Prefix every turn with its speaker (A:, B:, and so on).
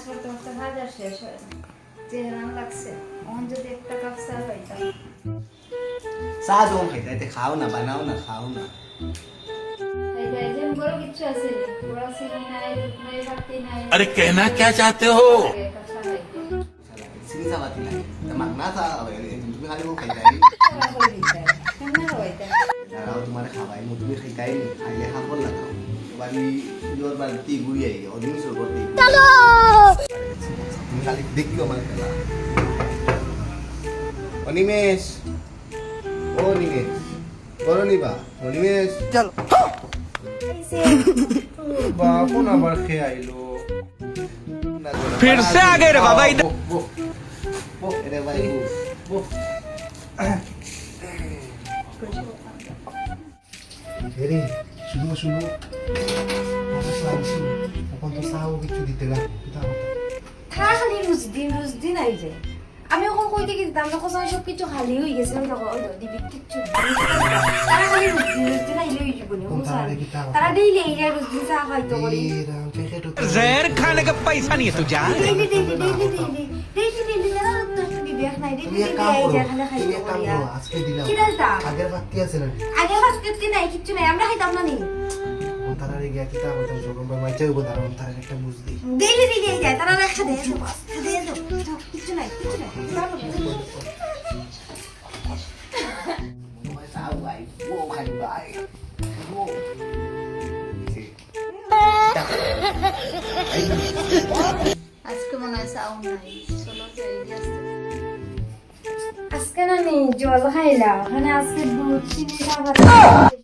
A: করতে করতে হাজার শেষ হয় না। যে রান লাগছে অন যদি একটা কাপ চা পাইতাম।
B: চা দম খাইতে খাও না বানাও না খাও না
A: এই যে বড় কিছু আছে নি বড় সিনি নাই দুধ নাই বাতি নাই
C: अरे कहना क्या चाहते हो
B: চিনি চাপাতি নাই তোমাক না চা তুমি খালি মোক খাইতাই
A: কেমনে হইতা
B: দাঁড়াও তোমার খাবাই মোক তুমি খাইতাই নি খাইলে খাব লাগাও বালি ইয়োর বালতি গুড়ি আই অদিন সরবতে চলো তুমি খালি দেখিও মানে খেলা অনিমেষ ও নিমেষ বড় নিবা অনিমেষ চল বাপন আবার খেয়ে আইলো
C: फिर से आ गए रे बाबा इधर
B: এরে ভাই এরে শুনো শুনো এখন তো সাও কিছু দিতে গা
A: খালি রুজদিন আই যায় আমি ওখান কইতে কি দাম যখন সব কিছু খালি হয়ে গেছে ওই দেখো ওই দিবি কিচ্ছু তারা খালি রুজদিন আইলে হয়ে যাবো তারা ডেইলি এই রুজদিন চা খাইতো করি
C: जहर खाने का पैसा नहीं है तू जा
A: ডেইলি না তো বিবেক নাই ডেইলি এই যে খালি খাইতো করি
B: আজকে দিলাম
A: কি দালটা
B: আগের বাকি আছে না
A: আগে বাস্কেট নাই কিচ্ছু নাই আমরা খাইতাম না নি
B: তারারে গিয়া কিতা বলতো যখন মাইচাও বদার তার একটা বুঝদি
A: ডেইলি এই যায় তারা রাখা দেয় কিচ্ছু নাই
B: sao vậy vô hành vậy vô
A: আজকে মনে হয় সাউন্ড নাই চলো যাই আজকে না নি জল খাইলাম ওখানে আজকে দুধ চিনি খাবার